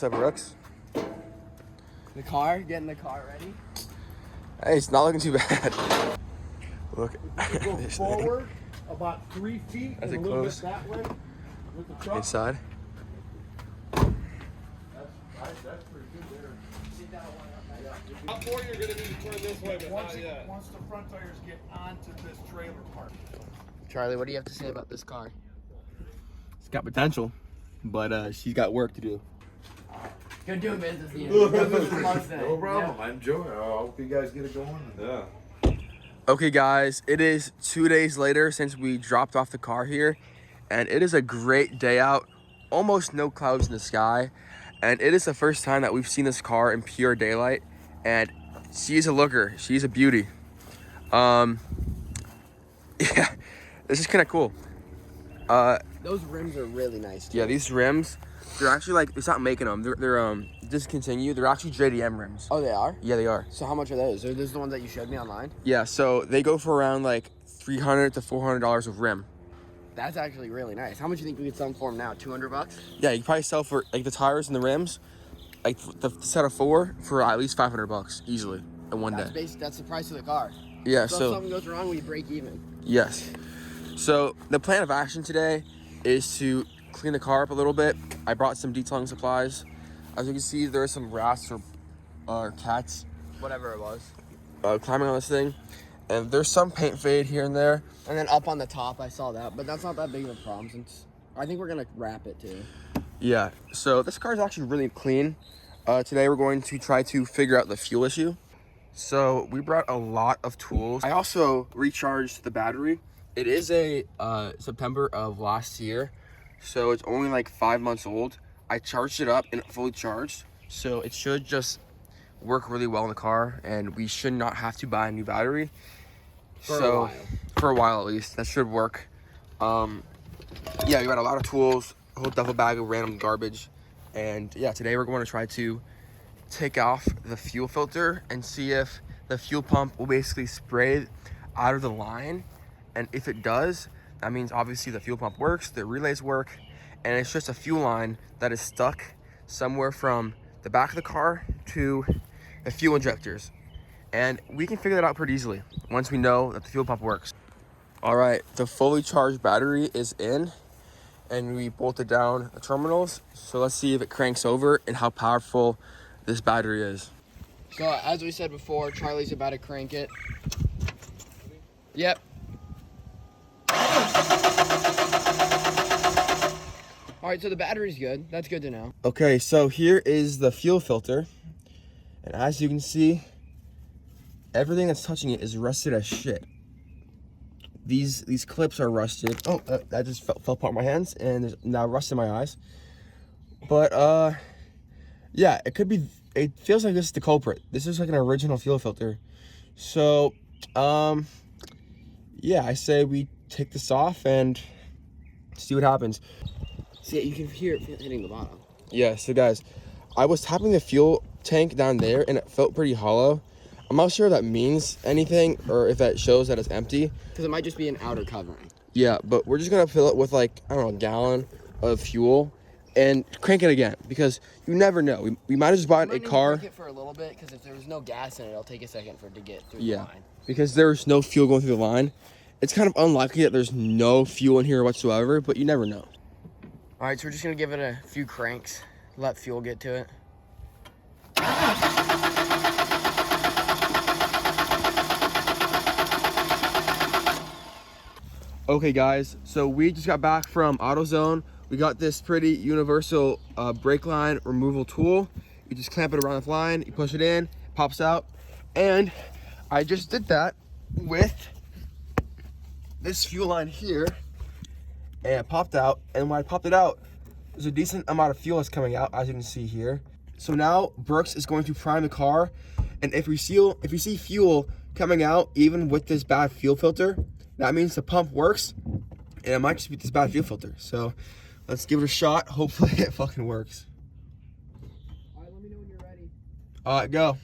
up, Brooks? The car, getting the car ready. Hey, it's not looking too bad. Look, Go forward about 3 feet As and it a little closed. bit that way with the truck. Inside. That's pretty good there. How far you're going to need to turn this way, but not yet. Once the front tires get onto this trailer part. Charlie, what do you have to say about this car? It's got potential, but she's got work to do. Good doing business, Ian. No problem. I enjoy it. I hope you guys get it going. Yeah. Okay, guys, it is 2 days later since we dropped off the car here, and it is a great day out. Almost no clouds in the sky, and it is the first time that we've seen this car in pure daylight, and she's a looker. She's a beauty. Yeah, this is kind of cool. Those rims are really nice, too. Yeah, these rims, they're actually like, it's not making them. They're discontinued. They're actually JDM rims. Oh, they are? Yeah, they are. So how much are those? Are those the ones that you showed me online? Yeah, so they go for around like $300 to $400 of rim. That's actually really nice. How much do you think we could sell them for them now? 200 bucks? Yeah, you could probably sell for like the tires and the rims, like the set of 4 for at least $500 easily in one day. That's the price of the car. Yeah, So if something goes wrong, we break even. Yes. So the plan of action today is to clean the car up a little bit. I brought some detailing supplies. As you can see, there are some rats or cats, Whatever it was. climbing on this thing, and there's some paint fade here and there. And then up on the top, I saw that, but that's not that big of a problem since I think we're gonna wrap it too. Yeah. So this car is actually really clean. Today we're going to try to figure out the fuel issue. So we brought a lot of tools. I also recharged the battery. It is a September of last year, so it's only like 5 months old. I charged it up and it fully charged, so it should just work really well in the car, and we should not have to buy a new battery. For a while. For a while at least, that should work. Yeah, we got a lot of tools, a whole duffel bag of random garbage, and yeah, today we're going to try to take off the fuel filter and see if the fuel pump will basically spray out of the line. And if it does, that means obviously the fuel pump works, the relays work, and it's just a fuel line that is stuck somewhere from the back of the car to the fuel injectors. And we can figure that out pretty easily once we know that the fuel pump works. All right, the fully charged battery is in, and we bolted down the terminals. So let's see if it cranks over and how powerful this battery is. So as we said before, Charlie's about to crank it. Yep. All right, so the battery's good. That's good to know. Okay, so here is the fuel filter. And as you can see, everything that's touching it is rusted as shit. These clips are rusted. Oh, that just fell apart in my hands, and there's now rust in my eyes. But yeah, it feels like this is the culprit. This is like an original fuel filter. So yeah, I say we take this off and see what happens. See, you can hear it hitting the bottom. Yeah, so guys, I was tapping the fuel tank down there and it felt pretty hollow. I'm not sure if that means anything or if that shows that it's empty. Because it might just be an outer covering. Yeah, but we're just gonna fill it with like, I don't know, a gallon of fuel and crank it again, because you never know. We might have just bought a car. Crank it for a little bit, because if there was no gas in it, it'll take a second for it to get through the Yeah, line. because there's no fuel going through the line. It's kind of unlikely that there's no fuel in here whatsoever, but you never know. All right, so we're just gonna give it a few cranks, let fuel get to it. Okay guys, so we just got back from AutoZone. We got this pretty universal brake line removal tool. You just clamp it around the line, you push it in, it pops out. And I just did that with this fuel line here, and it popped out. And when I popped it out, there's a decent amount of fuel that's coming out, as you can see here. So now Brooks is going to prime the car, and if we see fuel coming out even with this bad fuel filter, that means the pump works, and it might just be this bad fuel filter. So let's give it a shot. Hopefully it fucking works. All right, let me know when you're ready. All right, go.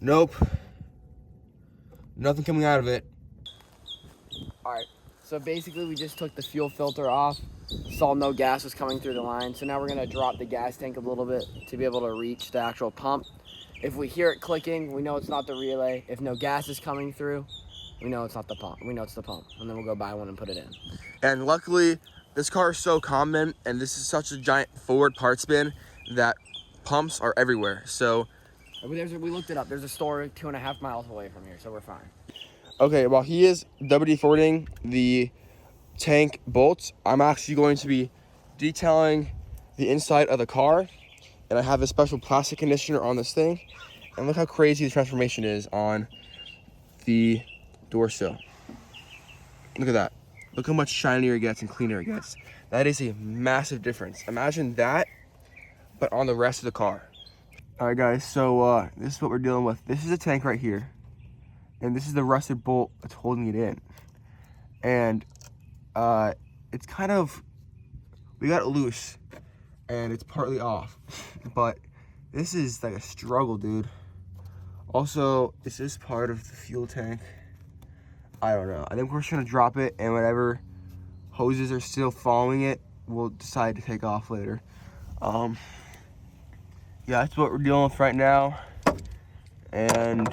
Nope. Nothing coming out of it. All right, So basically we just took the fuel filter off, saw no gas was coming through the line. So now we're gonna drop the gas tank a little bit to be able to reach the actual pump. If we hear it clicking, we know it's not the relay. If no gas is coming through, we know it's not the pump. We know it's the pump. And then we'll go buy one and put it in. And luckily, this car is so common, and this is such a giant forward part bin that pumps are everywhere. So, We looked it up. There's a store 2.5 miles away from here, so we're fine. okay, while he is WD-40ing the tank bolts, I'm actually going to be detailing the inside of the car. And I have a special plastic conditioner on this thing. And look how crazy the transformation is on the door sill. Look at that. Look how much shinier it gets and cleaner it gets. That is a massive difference. Imagine that, but on the rest of the car. All right, guys, so this is what we're dealing with. This is a tank right here. And this is the rusted bolt that's holding it in. And it's kind of, we got it loose and it's partly off. But this is like a struggle, dude. Also, is this part of the fuel tank? I don't know. I think we're just gonna drop it, and whatever hoses are still following it, we'll decide to take off later. Yeah, that's what we're dealing with right now. And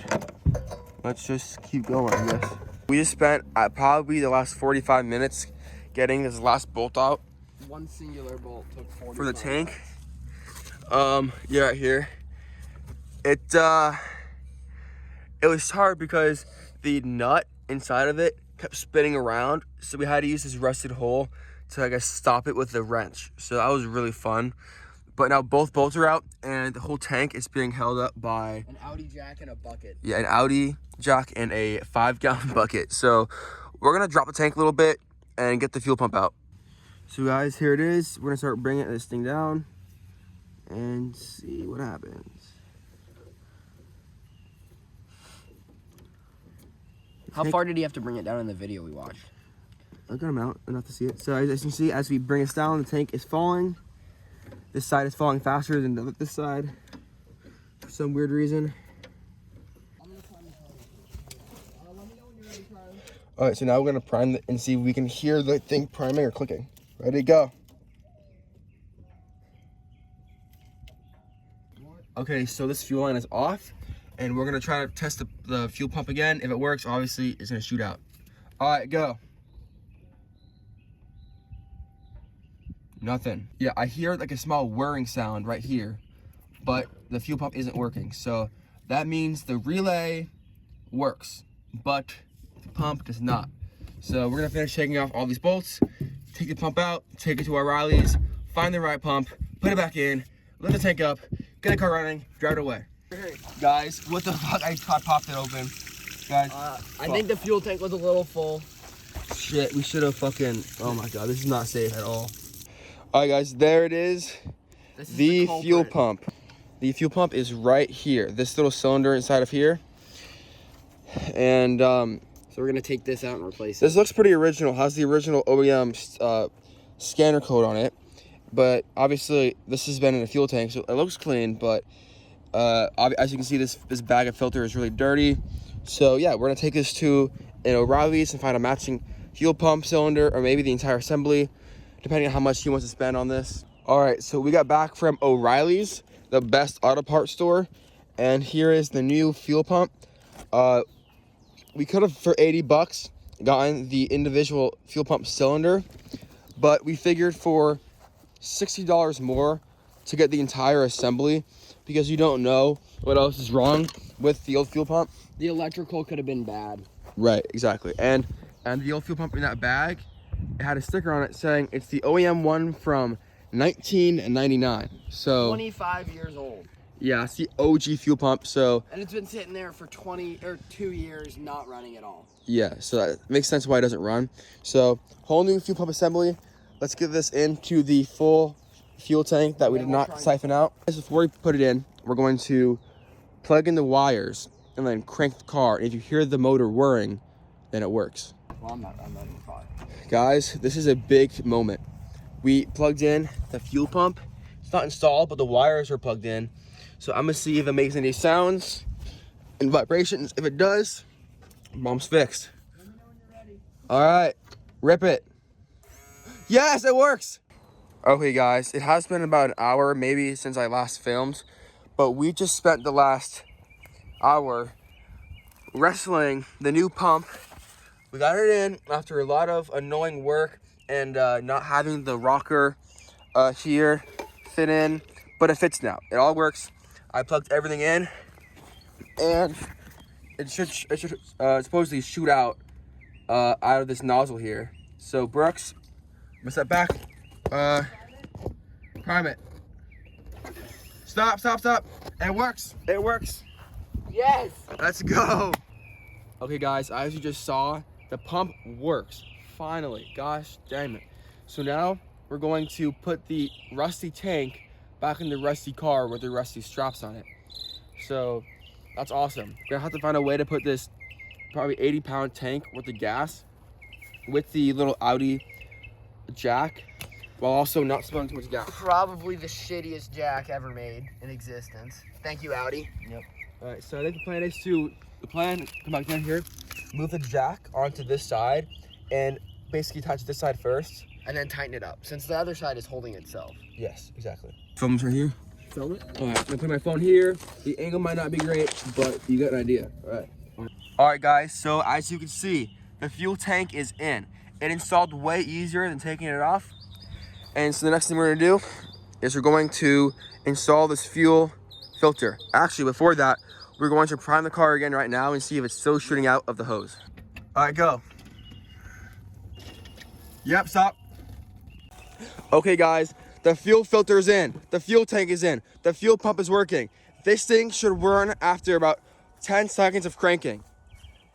let's just keep going, I guess. We just spent probably the last 45 minutes getting this last bolt out. One singular bolt took 40 for the minutes. tank. Yeah, right here. It was hard because the nut inside of it kept spinning around, so we had to use this rusted hole to, I guess, stop it with the wrench. So that was really fun. But now both bolts are out, and the whole tank is being held up by an Audi jack and a bucket. Yeah, an Audi jack and a 5-gallon bucket. So we're gonna drop the tank a little bit and get the fuel pump out. So guys, here it is. We're gonna start bringing this thing down and see what happens. How far did he have to bring it down in the video we watched? I got him out enough to see it. So as you can see, as we bring this down, the tank is falling. This side is falling faster than this side for some weird reason. All right, so now we're gonna prime it and see if we can hear the thing priming or clicking. Ready to go. Okay, so this fuel line is off, and we're gonna try to test the fuel pump again. If it works, obviously it's gonna shoot out. All right, go. Nothing. Yeah, I hear like a small whirring sound right here, but the fuel pump isn't working. So that means the relay works, but the pump does not. So we're gonna finish taking off all these bolts, take the pump out, take it to O'Reilly's, find the right pump, put it back in, lift the tank up, get the car running, drive it away. Guys, what the fuck? I popped it open. Guys, I think the fuel tank was a little full. shit, we should have fucking, oh my God, this is not safe at all. All right, guys, there it is. This is The culprit. fuel pump. The fuel pump is right here. This little cylinder inside of here. And So we're gonna take this out and replace it. this looks pretty original. Has the original OEM scanner code on it. But obviously, this has been in a fuel tank, so it looks clean. But as you can see, this bag of filter is really dirty. So yeah, we're gonna take this to an O'Reilly's and find a matching fuel pump cylinder, or maybe the entire assembly, depending on how much he wants to spend on this. All right, so we got back from O'Reilly's, the best auto parts store, and here is the new fuel pump. We could have, for 80 bucks, gotten the individual fuel pump cylinder, but we figured for $60 more to get the entire assembly, because you don't know what else is wrong with the old fuel pump. The electrical could have been bad. Right, exactly. And the old fuel pump in that bag, it had a sticker on it saying it's the OEM one from 1999. So 25 years old. yeah, it's the OG fuel pump. So And it's been sitting there for 2 years not running at all. yeah, so that makes sense why it doesn't run. So whole new fuel pump assembly. Let's get this into the full fuel tank that we did not siphon out. Before we put it in, we're going to plug in the wires and then crank the car. And if you hear the motor whirring, then it works. Well, I'm not in the car. Guys, this is a big moment. We plugged in the fuel pump. It's not installed, but the wires are plugged in. So I'm gonna see if it makes any sounds and vibrations. If it does, mom's fixed. Let me know when you're ready. All right, Rip it. Yes, it works. Okay, guys, it has been about an hour maybe since I last filmed, but we just spent the last hour wrestling the new pump. We got it in after a lot of annoying work and not having the rocker here fit in, but it fits now. It all works. I plugged everything in, and it should supposedly shoot out of this nozzle here. So Brooks, what's that back? Prime it. Stop. It works. It works. Yes. Let's go. Okay, guys, as you just saw, the pump works. Finally. Gosh damn it. So now we're going to put the rusty tank back in the rusty car with the rusty straps on it. So that's awesome. We're gonna have to find a way to put this probably 80-pound tank with the gas with the little Audi jack while also not spilling too much gas. Probably the shittiest jack ever made in existence. Thank you, Audi. Yep. All right, so I think the plan is come back down here, move the jack onto this side, and basically attach this side first. And then tighten it up, since the other side is holding itself. Yes, exactly. Film's right here. Film it. All right, I'm gonna put my phone here. The angle might not be great, but you got an idea. All right, guys, so as you can see, the fuel tank is in. It installed way easier than taking it off. And so the next thing we're gonna do is we're going to install this fuel filter. Actually, before that, we're going to prime the car again right now and see if it's still shooting out of the hose. All right, go. Yep, stop. Okay, guys, the fuel filter is in. The fuel tank is in. The fuel pump is working. This thing should run after about 10 seconds of cranking.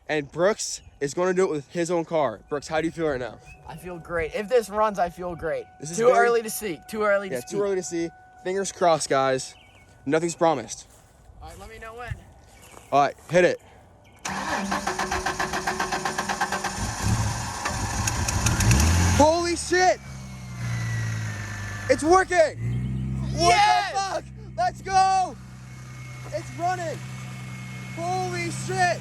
And Brooks is going to do it with his own car. Brooks, how do you feel right now? I feel great. If this runs, I feel great. This is too early to see. Too early to see. Too early to see. Fingers crossed, guys. Nothing's promised. All right, let me know when. All right, hit it. Holy shit! It's working! Yes! What the fuck? Let's go! It's running! Holy shit!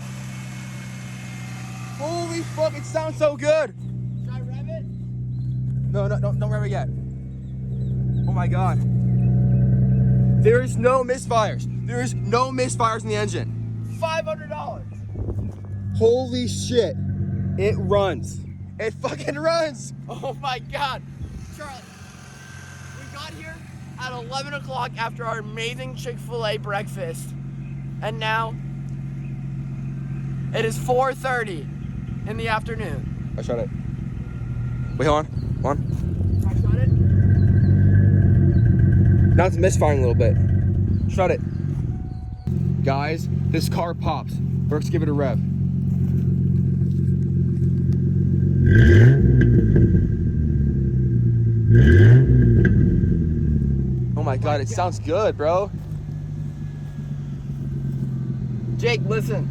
Holy fuck, it sounds so good! Should I rev it? No, don't rev it yet. Oh my god. There is no misfires. There is no misfires in the engine. $500. Holy shit. It runs. It fucking runs! Oh my god. Charlie, we got here at 11 o'clock after our amazing Chick-fil-A breakfast. And now it is 4:30 in the afternoon. I shot it. Wait, hold on. I shot it. Now it's misfiring a little bit. Shut it. Guys, this car pops. Brooks, give it a rev. Oh my god, it sounds good, bro. Jake, listen.